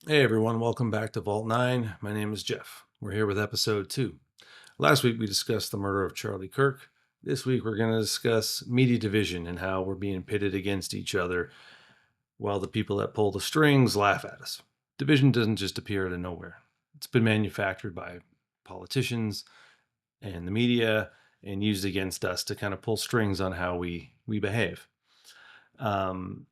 Hey everyone, welcome back to Vault 9. My name is Jeff. We're here with episode 2. Last week we discussed the murder of Charlie Kirk. This week we're going to discuss media division and how we're being pitted against each other while the people that pull the strings laugh at us. Division doesn't just appear out of nowhere. It's been manufactured by politicians and the media and used against us to kind of pull strings on how we behave. Um,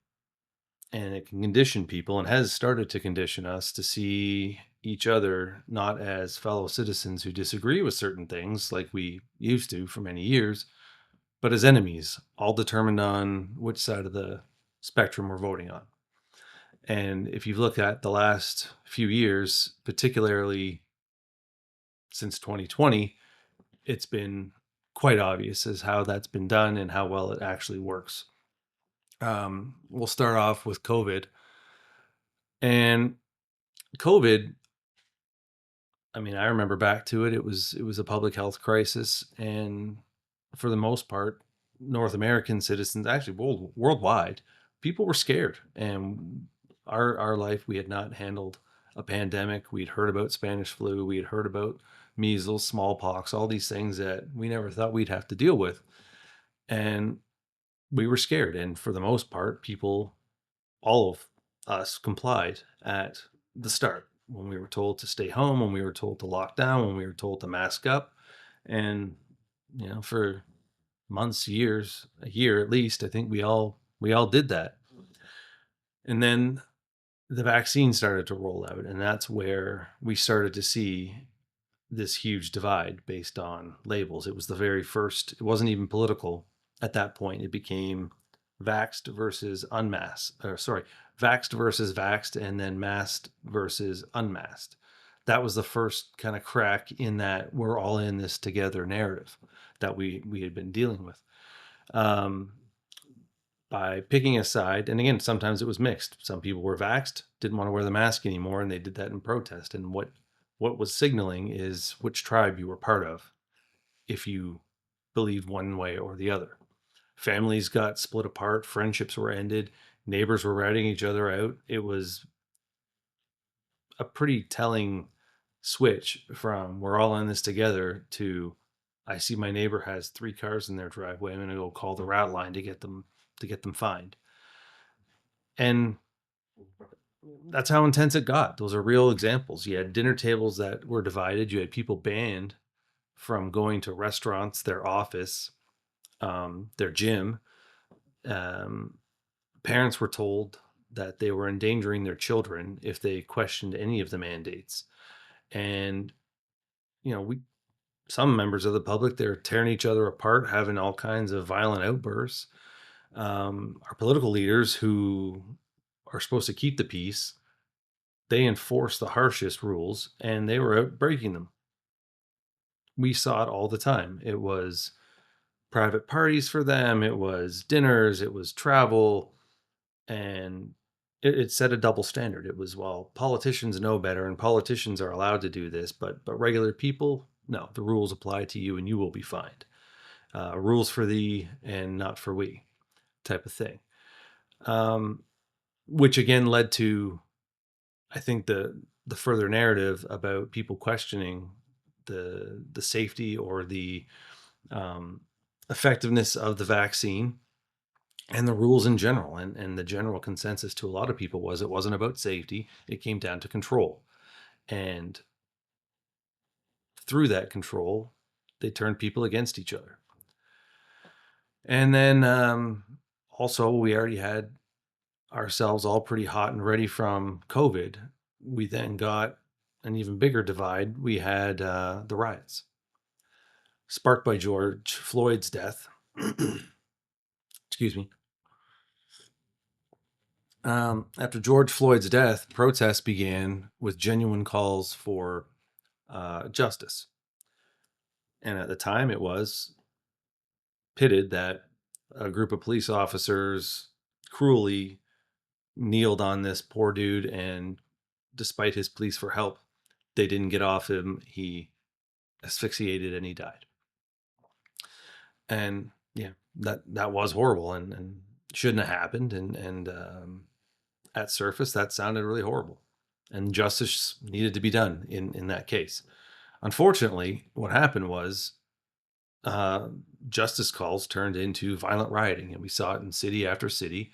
and it can condition people and has started to condition us to see each other not as fellow citizens who disagree with certain things like we used to for many years, but as enemies, all determined on which side of the spectrum we're voting on. And if you look at the last few years, particularly since 2020, it's been quite obvious as how that's been done and how well it actually works. We'll start off with COVID. And COVID, I mean, I remember back to it. It was a public health crisis, and for the most part, North American citizens, actually worldwide, people were scared. And our life, we had not handled a pandemic. We'd heard about Spanish flu. We had heard about measles, smallpox, all these things that we never thought we'd have to deal with, and we were scared. And for the most part, people, all of us, complied at the start when we were told to stay home, when we were told to lock down, when we were told to mask up. And for months, years, a year at least, I think we all did that. And then the vaccine started to roll out, and that's where we started to see this huge divide based on labels. It was the very first, it wasn't even political at that point. It became vaxxed versus unmasked, or sorry, vaxxed versus vaxxed, and then masked versus unmasked. That was the first kind of crack in that we're all in this together narrative that we had been dealing with. Um, by picking a side, and again, sometimes it was mixed. Some people were vaxxed, didn't want to wear the mask anymore, and they did that in protest. And what was signaling is which tribe you were part of if you believed one way or the other. Families got split apart, friendships were ended, neighbors were ratting each other out. It was a pretty telling switch from we're all in this together to I see my neighbor has 3 cars in their driveway. I'm going to go call the rat line to get them fined. And that's how intense it got. Those are real examples. You had dinner tables that were divided. You had people banned from going to restaurants, their office, their gym. Um, Parents were told that they were endangering their children if they questioned any of the mandates. And we some members of the public, they're tearing each other apart, having all kinds of violent outbursts. Our political leaders, who are supposed to keep the peace, they enforce the harshest rules, and they were out breaking them. We saw it all the time. It was private parties for them, it was dinners, it was travel, and it set a double standard. It was, well, politicians know better and politicians are allowed to do this, but regular people, no, the rules apply to you and you will be fined. Rules for thee and not for we, type of thing. Um, which again led to, I think, the further narrative about people questioning the safety or the um, effectiveness of the vaccine and the rules in general. And the general consensus to a lot of people was it wasn't about safety, it came down to control. And through that control, they turned people against each other. And then also, we already had ourselves all pretty hot and ready from COVID. We then got an even bigger divide. We had the riots sparked by George Floyd's death. Excuse me. After George Floyd's death, protests began with genuine calls for justice. And at the time, it was pitted that a group of police officers cruelly kneeled on this poor dude, and despite his pleas for help, they didn't get off him. He asphyxiated and he died. And yeah, that was horrible and shouldn't have happened. And at surface, that sounded really horrible. and justice needed to be done in that case. Unfortunately, what happened was uh, justice calls turned into violent rioting, and we saw it in city after city.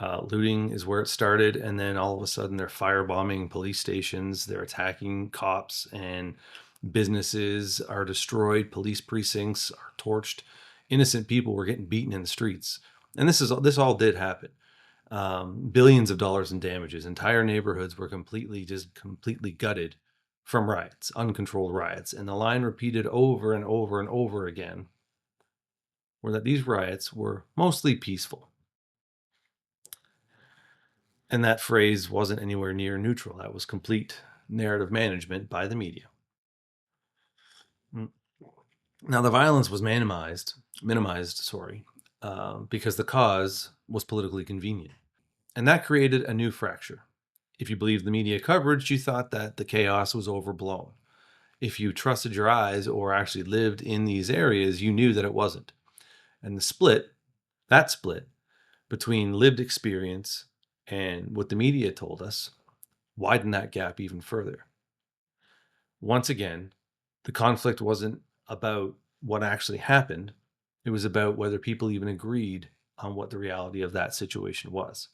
Looting is where it started, and then all of a sudden they're firebombing police stations, they're attacking cops, and businesses are destroyed, police precincts are torched, innocent people were getting beaten in the streets. And this all did happen. Billions of dollars in damages. Entire neighborhoods were completely gutted from riots, uncontrolled riots. And the line repeated over and over and over again were that these riots were mostly peaceful. And that phrase wasn't anywhere near neutral. That was complete narrative management by the media. Mm. Now, the violence was minimized, because the cause was politically convenient. And that created a new fracture. If you believed the media coverage, you thought that the chaos was overblown. If you trusted your eyes or actually lived in these areas, you knew that it wasn't. And that split between lived experience and what the media told us, widened that gap even further. Once again, the conflict wasn't about what actually happened, it was about whether people even agreed on what the reality of that situation was.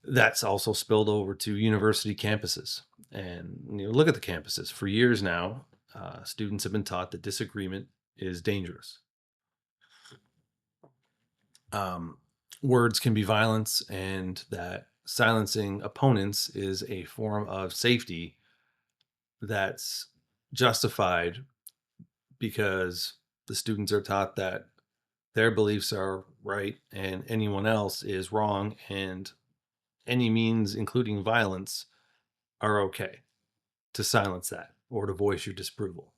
That's also spilled over to university campuses. And look at the campuses. For years now, students have been taught that disagreement is dangerous. Words can be violence, and that silencing opponents is a form of safety that's justified because the students are taught that their beliefs are right and anyone else is wrong, and any means, including violence, are okay to silence that or to voice your disapproval.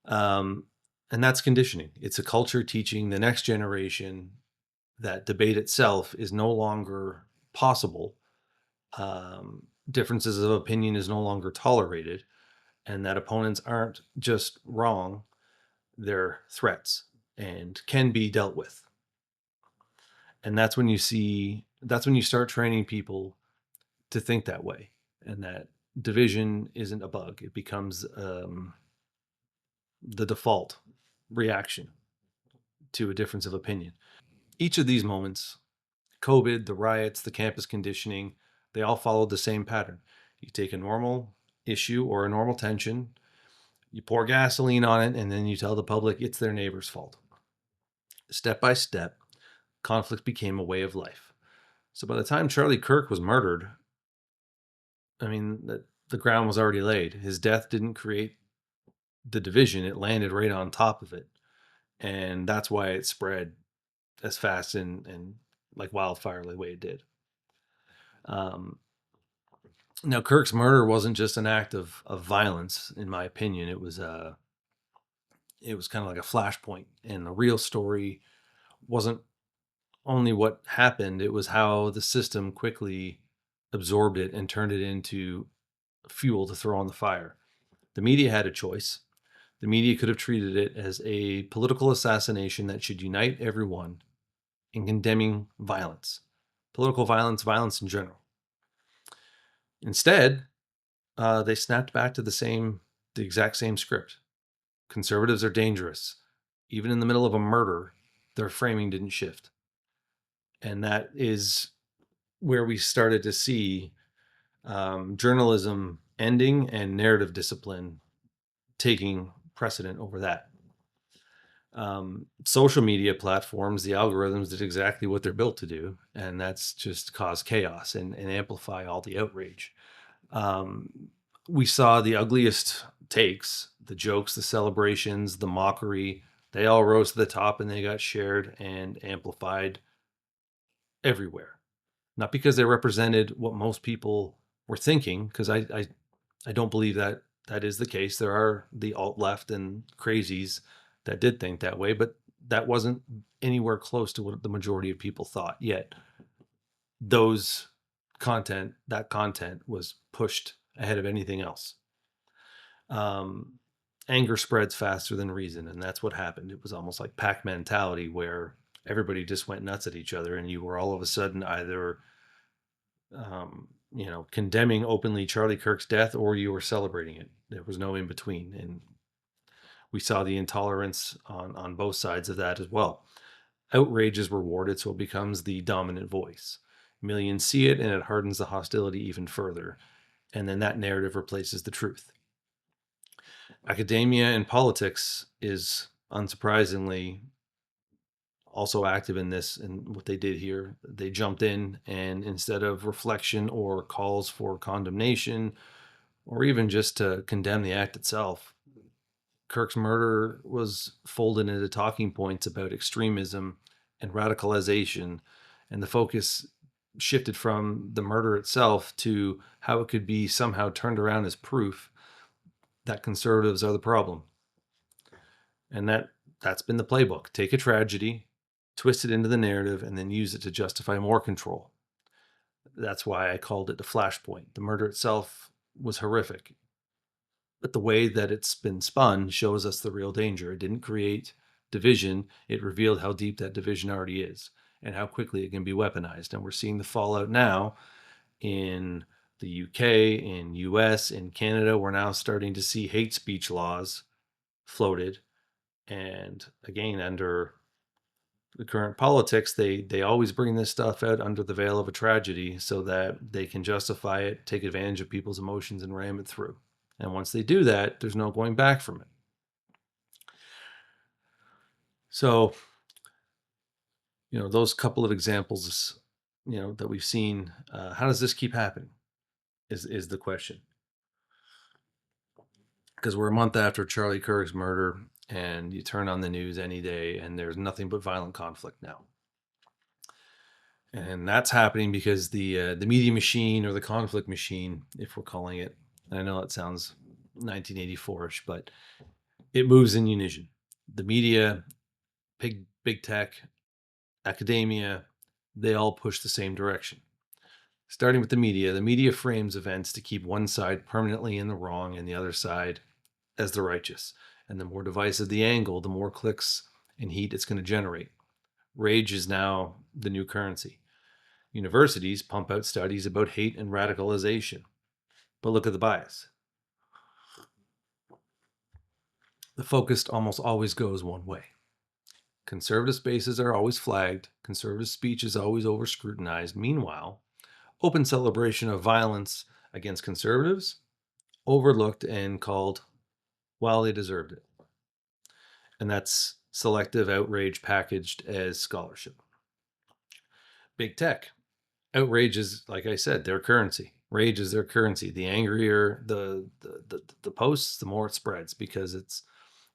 And that's conditioning. It's a culture teaching the next generation that debate itself is no longer possible. Differences of opinion is no longer tolerated, and that opponents aren't just wrong, they're threats and can be dealt with. And that's when you start training people to think that way, and that division isn't a bug. It becomes the default reaction to a difference of opinion. Each of these moments, COVID, the riots, the campus conditioning, they all followed the same pattern. You take a normal issue or a normal tension, you pour gasoline on it, and then you tell the public it's their neighbor's fault. Step by step, conflict became a way of life. So by the time Charlie Kirk was murdered, the ground was already laid. His death didn't create the division, it landed right on top of it. And that's why it spread as fast and like wildfire the way it did. Now, Kirk's murder wasn't just an act of violence, in my opinion. It was kind of like a flashpoint, and the real story wasn't only what happened; it was how the system quickly absorbed it and turned it into fuel to throw on the fire. The media had a choice. The media could have treated it as a political assassination that should unite everyone in condemning violence, political violence, violence in general. Instead, they snapped back to the exact same script. Conservatives are dangerous. Even in the middle of a murder, their framing didn't shift. And that is where we started to see journalism ending and narrative discipline taking precedent over that. Social media platforms, the algorithms did exactly what they're built to do, and that's just cause chaos and amplify all the outrage. We saw the ugliest takes, the jokes, the celebrations, the mockery. They all rose to the top and they got shared and amplified everywhere. Not because they represented what most people were thinking, because I don't believe that that is the case. There are the alt left and crazies that did think that way, but that wasn't anywhere close to what the majority of people thought. Yet that content was pushed ahead of anything else. Anger spreads faster than reason, and that's what happened. It was almost like pack mentality, where everybody just went nuts at each other, and you were all of a sudden either condemning openly Charlie Kirk's death, or you were celebrating it. There was no in between. And we saw the intolerance on both sides of that as well. Outrage is rewarded, so it becomes the dominant voice. Millions see it, and it hardens the hostility even further. And then that narrative replaces the truth. Academia and politics is unsurprisingly also active in this, and what they did here, they jumped in, and instead of reflection or calls for condemnation or even just to condemn the act itself, Kirk's murder was folded into talking points about extremism and radicalization, and the focus shifted from the murder itself to how it could be somehow turned around as proof that conservatives are the problem. And that's been the playbook. Take a tragedy, twist it into the narrative, and then use it to justify more control. That's why I called it the flashpoint. The murder itself was horrific, but the way that it's been spun shows us the real danger. It didn't create division, it revealed how deep that division already is and how quickly it can be weaponized. And we're seeing the fallout now in the UK, in US, in Canada. We're now starting to see hate speech laws floated. And again, under the current politics, they always bring this stuff out under the veil of a tragedy so that they can justify it, take advantage of people's emotions, and ram it through. And once they do that, there's no going back from it. So, those couple of examples, that we've seen, how does this keep happening? Is the question. Because we're a month after Charlie Kirk's murder, and you turn on the news any day, and there's nothing but violent conflict now. And that's happening because the media machine, or the conflict machine, if we're calling it, I know it sounds 1984ish, but it moves in unison. The media, big tech, academia, they all push the same direction. Starting with the media frames events to keep one side permanently in the wrong and the other side as the righteous. And the more divisive the angle, the more clicks and heat it's going to generate. Rage is now the new currency. Universities pump out studies about hate and radicalization. But look at the bias. The focus almost always goes one way. Conservative spaces are always flagged. Conservative speech is always over scrutinized. Meanwhile, open celebration of violence against conservatives, overlooked and called, well, they deserved it. And that's selective outrage packaged as scholarship. Big tech. Outrage is, like I said, their currency. Rage is their currency. The angrier the posts, the more it spreads, because it's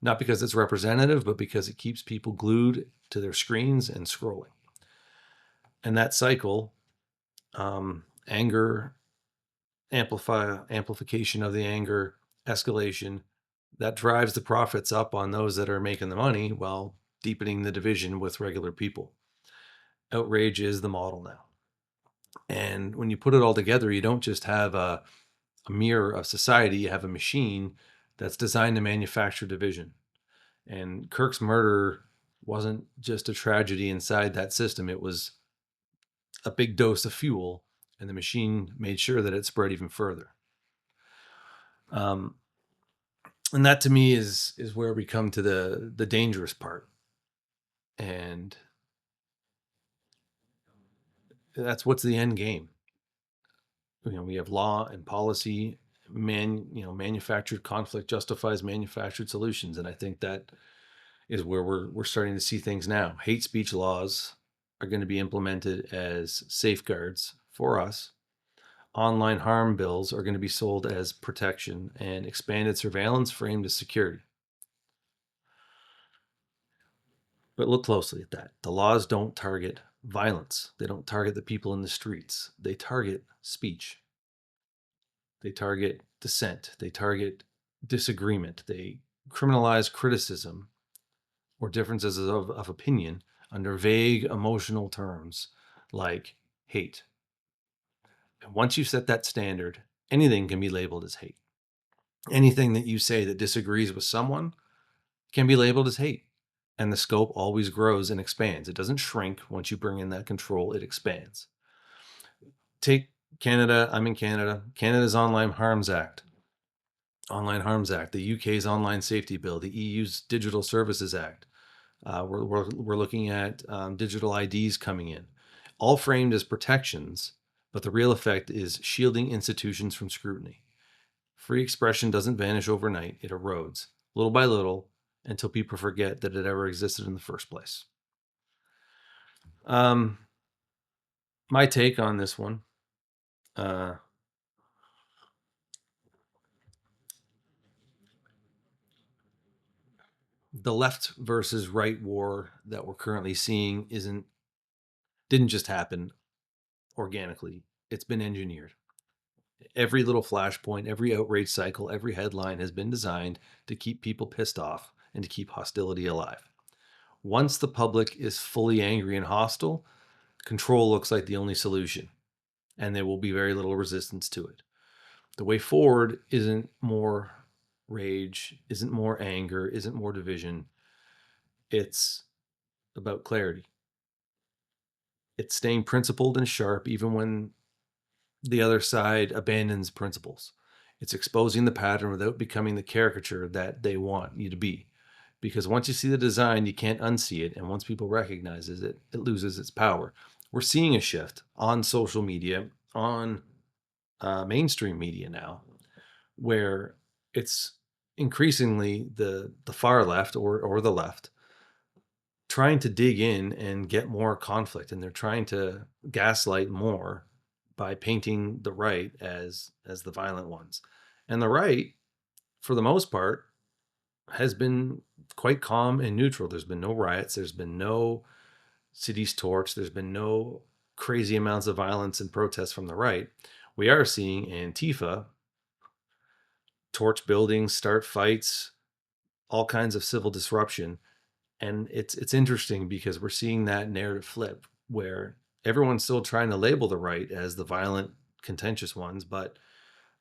not because it's representative, but because it keeps people glued to their screens and scrolling. And that cycle, anger, amplification of the anger, escalation, that drives the profits up on those that are making the money while deepening the division with regular people. Outrage is the model now. And when you put it all together, you don't just have a mirror of society, you have a machine that's designed to manufacture division. And Kirk's murder wasn't just a tragedy inside that system, it was a big dose of fuel, and the machine made sure that it spread even further. And that to me is where we come to the dangerous part. And that's what's the end game. We have law and policy, manufactured conflict justifies manufactured solutions. And I think that is where we're starting to see things now. Hate speech laws are going to be implemented as safeguards for us. Online harm bills are going to be sold as protection, and expanded surveillance framed as security. But look closely at that. The laws don't target violence. They don't target the people in the streets. They target speech. They target dissent. They target disagreement. They criminalize criticism or differences of opinion under vague emotional terms like hate. And once you set that standard, anything can be labeled as hate. Anything that you say that disagrees with someone can be labeled as hate. And the scope always grows and expands. It doesn't shrink once you bring in that control, it expands. Take Canada, I'm in Canada. Canada's Online Harms Act, the UK's Online Safety Bill, the EU's Digital Services Act. We're looking at digital IDs coming in, all framed as protections, but the real effect is shielding institutions from scrutiny. Free expression doesn't vanish overnight, it erodes, little by little, until people forget that it ever existed in the first place. Um, my take on this one. The left versus right war that we're currently seeing didn't just happen organically. It's been engineered. Every little flashpoint, every outrage cycle, every headline has been designed to keep people pissed off and to keep hostility alive. Once the public is fully angry and hostile, control looks like the only solution, and there will be very little resistance to it. The way forward isn't more rage, isn't more anger, isn't more division. It's about clarity. It's staying principled and sharp even when the other side abandons principles. It's exposing the pattern without becoming the caricature that they want you to be. Because once you see the design, you can't unsee it. And once people recognize it, it loses its power. We're seeing a shift on social media, on mainstream media now, where it's increasingly the far left or the left trying to dig in and get more conflict, and they're trying to gaslight more by painting the right as the violent ones. And the right, for the most part, has been quite calm and neutral. There's been no riots, there's been no cities torched, there's been no crazy amounts of violence and protests from the right. We are seeing Antifa torch buildings, start fights, all kinds of civil disruption. And it's interesting because we're seeing that narrative flip where everyone's still trying to label the right as the violent, contentious ones, but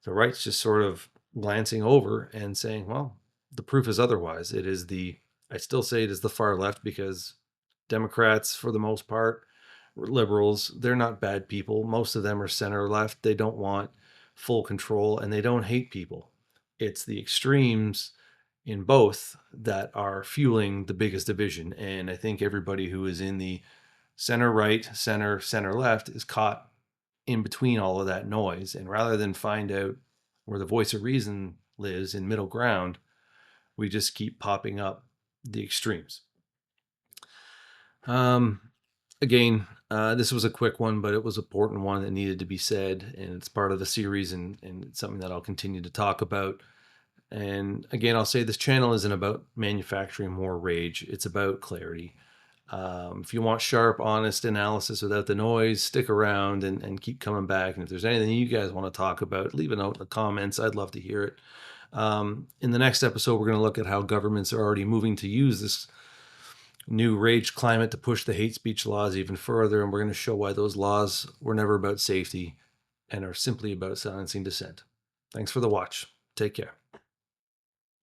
the right's just sort of glancing over and saying, well, the proof is otherwise. I still say it is the far left because Democrats, for the most part, liberals, they're not bad people. Most of them are center left. They don't want full control and they don't hate people. It's the extremes in both that are fueling the biggest division. And I think everybody who is in the center right, center left is caught in between all of that noise. And rather than find out where the voice of reason lives in middle ground, we just keep popping up the extremes. Again, this was a quick one, but it was an important one that needed to be said, and it's part of the series, and it's something that I'll continue to talk about. And again, I'll say this channel isn't about manufacturing more rage. It's about clarity. If you want sharp, honest analysis without the noise, stick around and keep coming back. And if there's anything you guys want to talk about, leave a note in the comments. I'd love to hear it. In the next episode, we're going to look at how governments are already moving to use this new rage climate to push the hate speech laws even further. And we're going to show why those laws were never about safety and are simply about silencing dissent. Thanks for the watch. Take care.